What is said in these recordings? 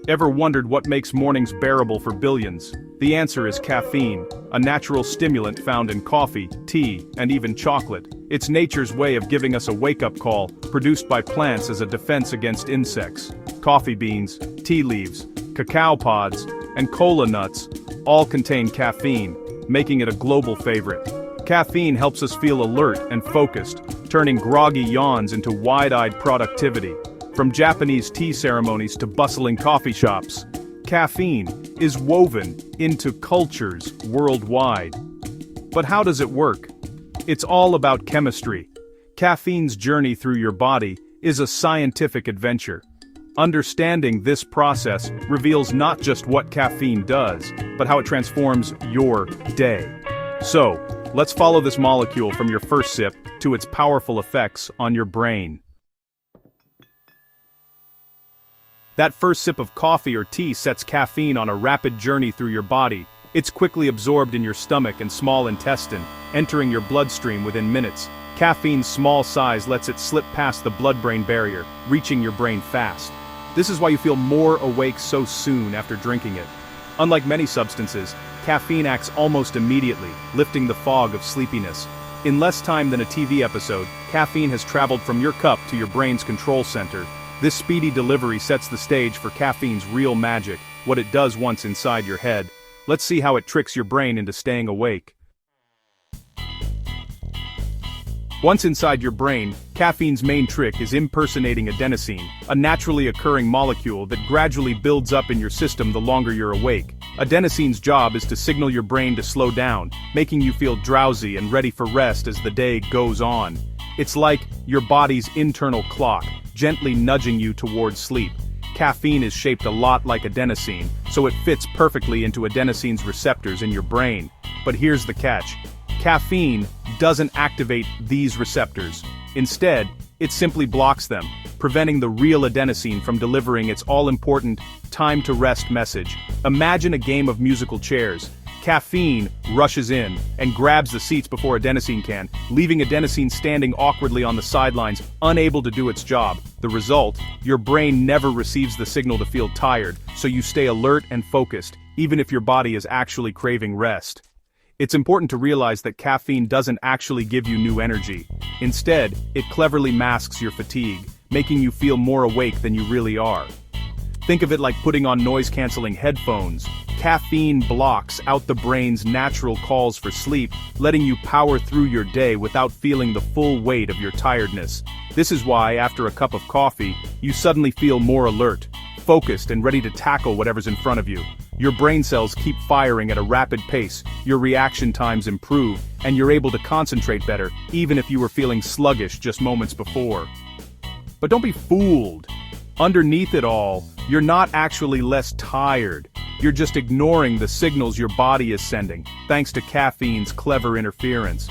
Ever wondered what makes mornings bearable for billions? The answer is caffeine, a natural stimulant found in coffee, tea, and even chocolate. It's nature's way of giving us a wake-up call, produced by plants as a defense against insects. Coffee beans, tea leaves, cacao pods, and cola nuts all contain caffeine, making it a global favorite. Caffeine helps us feel alert and focused, turning groggy yawns into wide-eyed productivity. From Japanese tea ceremonies to bustling coffee shops, caffeine is woven into cultures worldwide. But how does it work? It's all about chemistry. Caffeine's journey through your body is a scientific adventure. Understanding this process reveals not just what caffeine does, but how it transforms your day. So, let's follow this molecule from your first sip to its powerful effects on your brain. That first sip of coffee or tea sets caffeine on a rapid journey through your body. It's quickly absorbed in your stomach and small intestine, entering your bloodstream within minutes. Caffeine's small size lets it slip past the blood-brain barrier, reaching your brain fast. This is why you feel more awake so soon after drinking it. Unlike many substances, caffeine acts almost immediately, lifting the fog of sleepiness. In less time than a TV episode, caffeine has traveled from your cup to your brain's control center. This speedy delivery sets the stage for caffeine's real magic, what it does once inside your head. Let's see how it tricks your brain into staying awake. Once inside your brain, caffeine's main trick is impersonating adenosine, a naturally occurring molecule that gradually builds up in your system the longer you're awake. Adenosine's job is to signal your brain to slow down, making you feel drowsy and ready for rest as the day goes on. It's like your body's internal clock, gently nudging you towards sleep. Caffeine is shaped a lot like adenosine, so it fits perfectly into adenosine's receptors in your brain. But here's the catch. Caffeine doesn't activate these receptors. Instead, it simply blocks them, preventing the real adenosine from delivering its all-important time to rest message. Imagine a game of musical chairs. Caffeine rushes in and grabs the seats before adenosine can, leaving adenosine standing awkwardly on the sidelines, unable to do its job. The result? Your brain never receives the signal to feel tired, so you stay alert and focused, even if your body is actually craving rest. It's important to realize that caffeine doesn't actually give you new energy. Instead, it cleverly masks your fatigue, making you feel more awake than you really are. Think of it like putting on noise-canceling headphones. Caffeine blocks out the brain's natural calls for sleep, letting you power through your day without feeling the full weight of your tiredness. This is why, after a cup of coffee, you suddenly feel more alert, focused and ready to tackle whatever's in front of you. Your brain cells keep firing at a rapid pace, your reaction times improve, and you're able to concentrate better, even if you were feeling sluggish just moments before. But don't be fooled. Underneath it all, you're not actually less tired. You're just ignoring the signals your body is sending, thanks to caffeine's clever interference.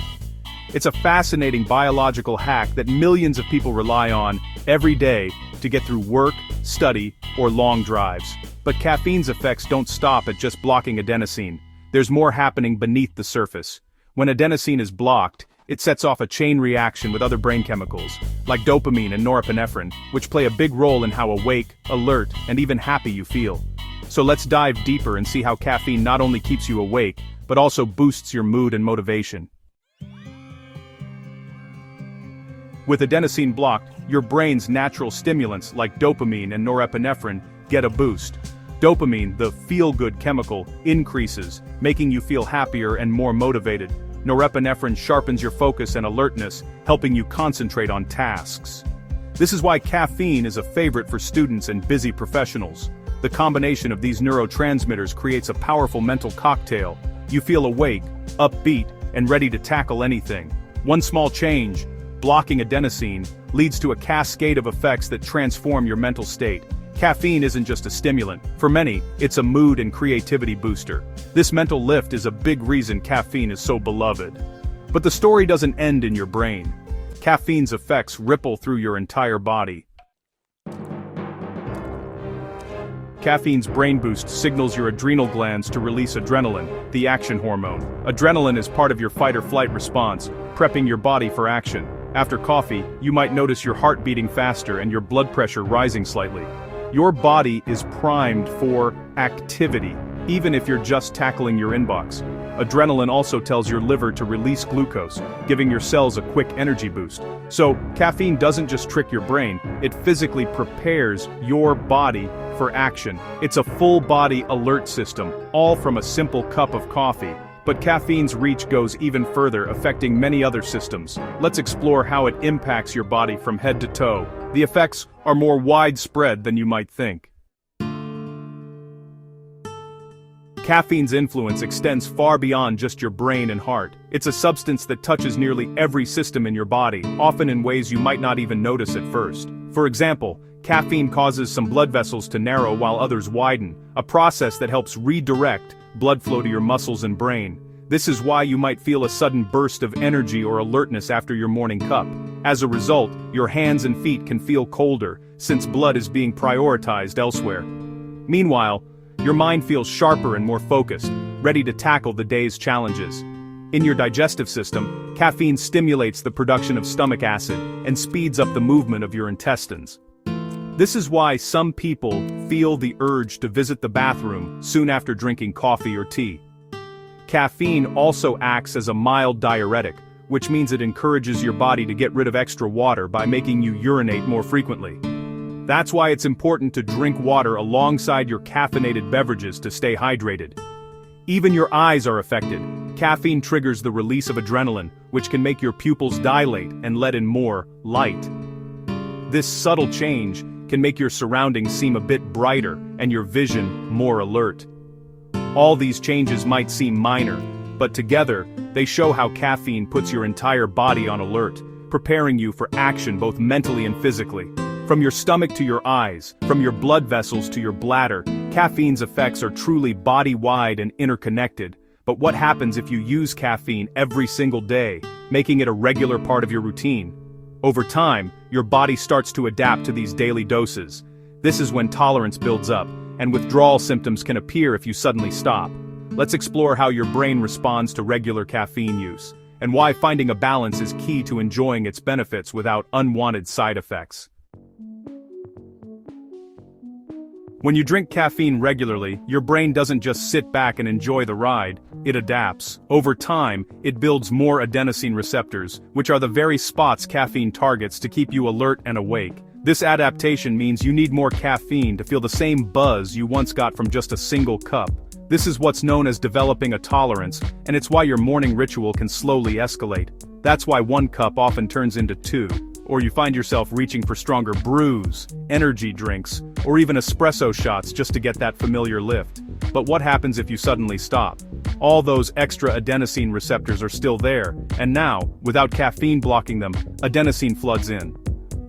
It's a fascinating biological hack that millions of people rely on every day to get through work, study, or long drives. But caffeine's effects don't stop at just blocking adenosine. There's more happening beneath the surface. When adenosine is blocked, it sets off a chain reaction with other brain chemicals, like dopamine and norepinephrine, which play a big role in how awake, alert, and even happy you feel. So let's dive deeper and see how caffeine not only keeps you awake, but also boosts your mood and motivation. With adenosine blocked, your brain's natural stimulants like dopamine and norepinephrine get a boost. Dopamine, the feel-good chemical, increases, making you feel happier and more motivated. Norepinephrine sharpens your focus and alertness, helping you concentrate on tasks. This is why caffeine is a favorite for students and busy professionals. The combination of these neurotransmitters creates a powerful mental cocktail. You feel awake, upbeat, and ready to tackle anything. One small change, blocking adenosine, leads to a cascade of effects that transform your mental state. Caffeine isn't just a stimulant. For many, it's a mood and creativity booster. This mental lift is a big reason caffeine is so beloved. But the story doesn't end in your brain. Caffeine's effects ripple through your entire body. Caffeine's brain boost signals your adrenal glands to release adrenaline, the action hormone. Adrenaline is part of your fight-or-flight response, prepping your body for action. After coffee, you might notice your heart beating faster and your blood pressure rising slightly. Your body is primed for activity, even if you're just tackling your inbox. Adrenaline also tells your liver to release glucose, giving your cells a quick energy boost. So, caffeine doesn't just trick your brain, it physically prepares your body for action. It's a full-body alert system, all from a simple cup of coffee. But caffeine's reach goes even further, affecting many other systems. Let's explore how it impacts your body from head to toe. The effects are more widespread than you might think. Caffeine's influence extends far beyond just your brain and heart. It's a substance that touches nearly every system in your body, often in ways you might not even notice at first. For example, caffeine causes some blood vessels to narrow while others widen, a process that helps redirect blood flow to your muscles and brain. This is why you might feel a sudden burst of energy or alertness after your morning cup. As a result, your hands and feet can feel colder, since blood is being prioritized elsewhere. Meanwhile, your mind feels sharper and more focused, ready to tackle the day's challenges. In your digestive system, caffeine stimulates the production of stomach acid and speeds up the movement of your intestines. This is why some people feel the urge to visit the bathroom soon after drinking coffee or tea. Caffeine also acts as a mild diuretic, which means it encourages your body to get rid of extra water by making you urinate more frequently. That's why it's important to drink water alongside your caffeinated beverages to stay hydrated. Even your eyes are affected. Caffeine triggers the release of adrenaline, which can make your pupils dilate and let in more light. This subtle change can make your surroundings seem a bit brighter and your vision more alert. All these changes might seem minor, but together, they show how caffeine puts your entire body on alert, preparing you for action both mentally and physically. From your stomach to your eyes, from your blood vessels to your bladder, caffeine's effects are truly body-wide and interconnected. But what happens if you use caffeine every single day, making it a regular part of your routine? Over time, your body starts to adapt to these daily doses. This is when tolerance builds up, and withdrawal symptoms can appear if you suddenly stop. Let's explore how your brain responds to regular caffeine use, and why finding a balance is key to enjoying its benefits without unwanted side effects. When you drink caffeine regularly, your brain doesn't just sit back and enjoy the ride, it adapts. Over time, it builds more adenosine receptors, which are the very spots caffeine targets to keep you alert and awake. This adaptation means you need more caffeine to feel the same buzz you once got from just a single cup. This is what's known as developing a tolerance, and it's why your morning ritual can slowly escalate. That's why one cup often turns into two, or you find yourself reaching for stronger brews, energy drinks, or even espresso shots just to get that familiar lift. But what happens if you suddenly stop? All those extra adenosine receptors are still there, and now, without caffeine blocking them, adenosine floods in.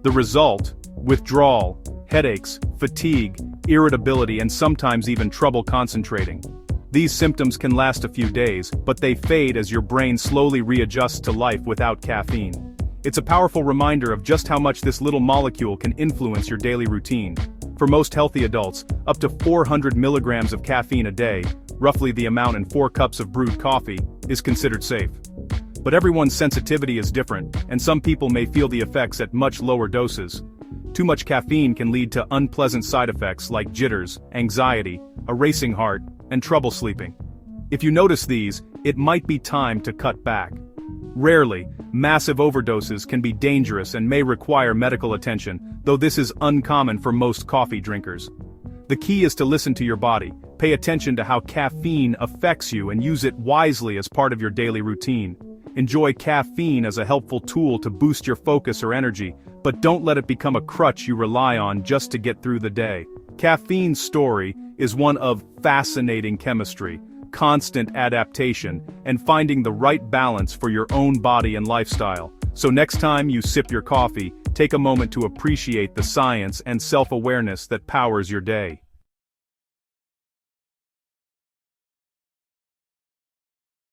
The result? Withdrawal, headaches, fatigue, irritability, and sometimes even trouble concentrating. These symptoms can last a few days, but they fade as your brain slowly readjusts to life without caffeine. It's a powerful reminder of just how much this little molecule can influence your daily routine. For most healthy adults, up to 400 milligrams of caffeine a day, roughly the amount in 4 cups of brewed coffee, is considered safe. But everyone's sensitivity is different, and some people may feel the effects at much lower doses. Too much caffeine can lead to unpleasant side effects like jitters, anxiety, a racing heart, and trouble sleeping. If you notice these, it might be time to cut back. Rarely, massive overdoses can be dangerous and may require medical attention, though this is uncommon for most coffee drinkers. The key is to listen to your body, pay attention to how caffeine affects you and use it wisely as part of your daily routine. Enjoy caffeine as a helpful tool to boost your focus or energy, but don't let it become a crutch you rely on just to get through the day. Caffeine's story is one of fascinating chemistry, constant adaptation, and finding the right balance for your own body and lifestyle. So next time you sip your coffee, take a moment to appreciate the science and self-awareness that powers your day.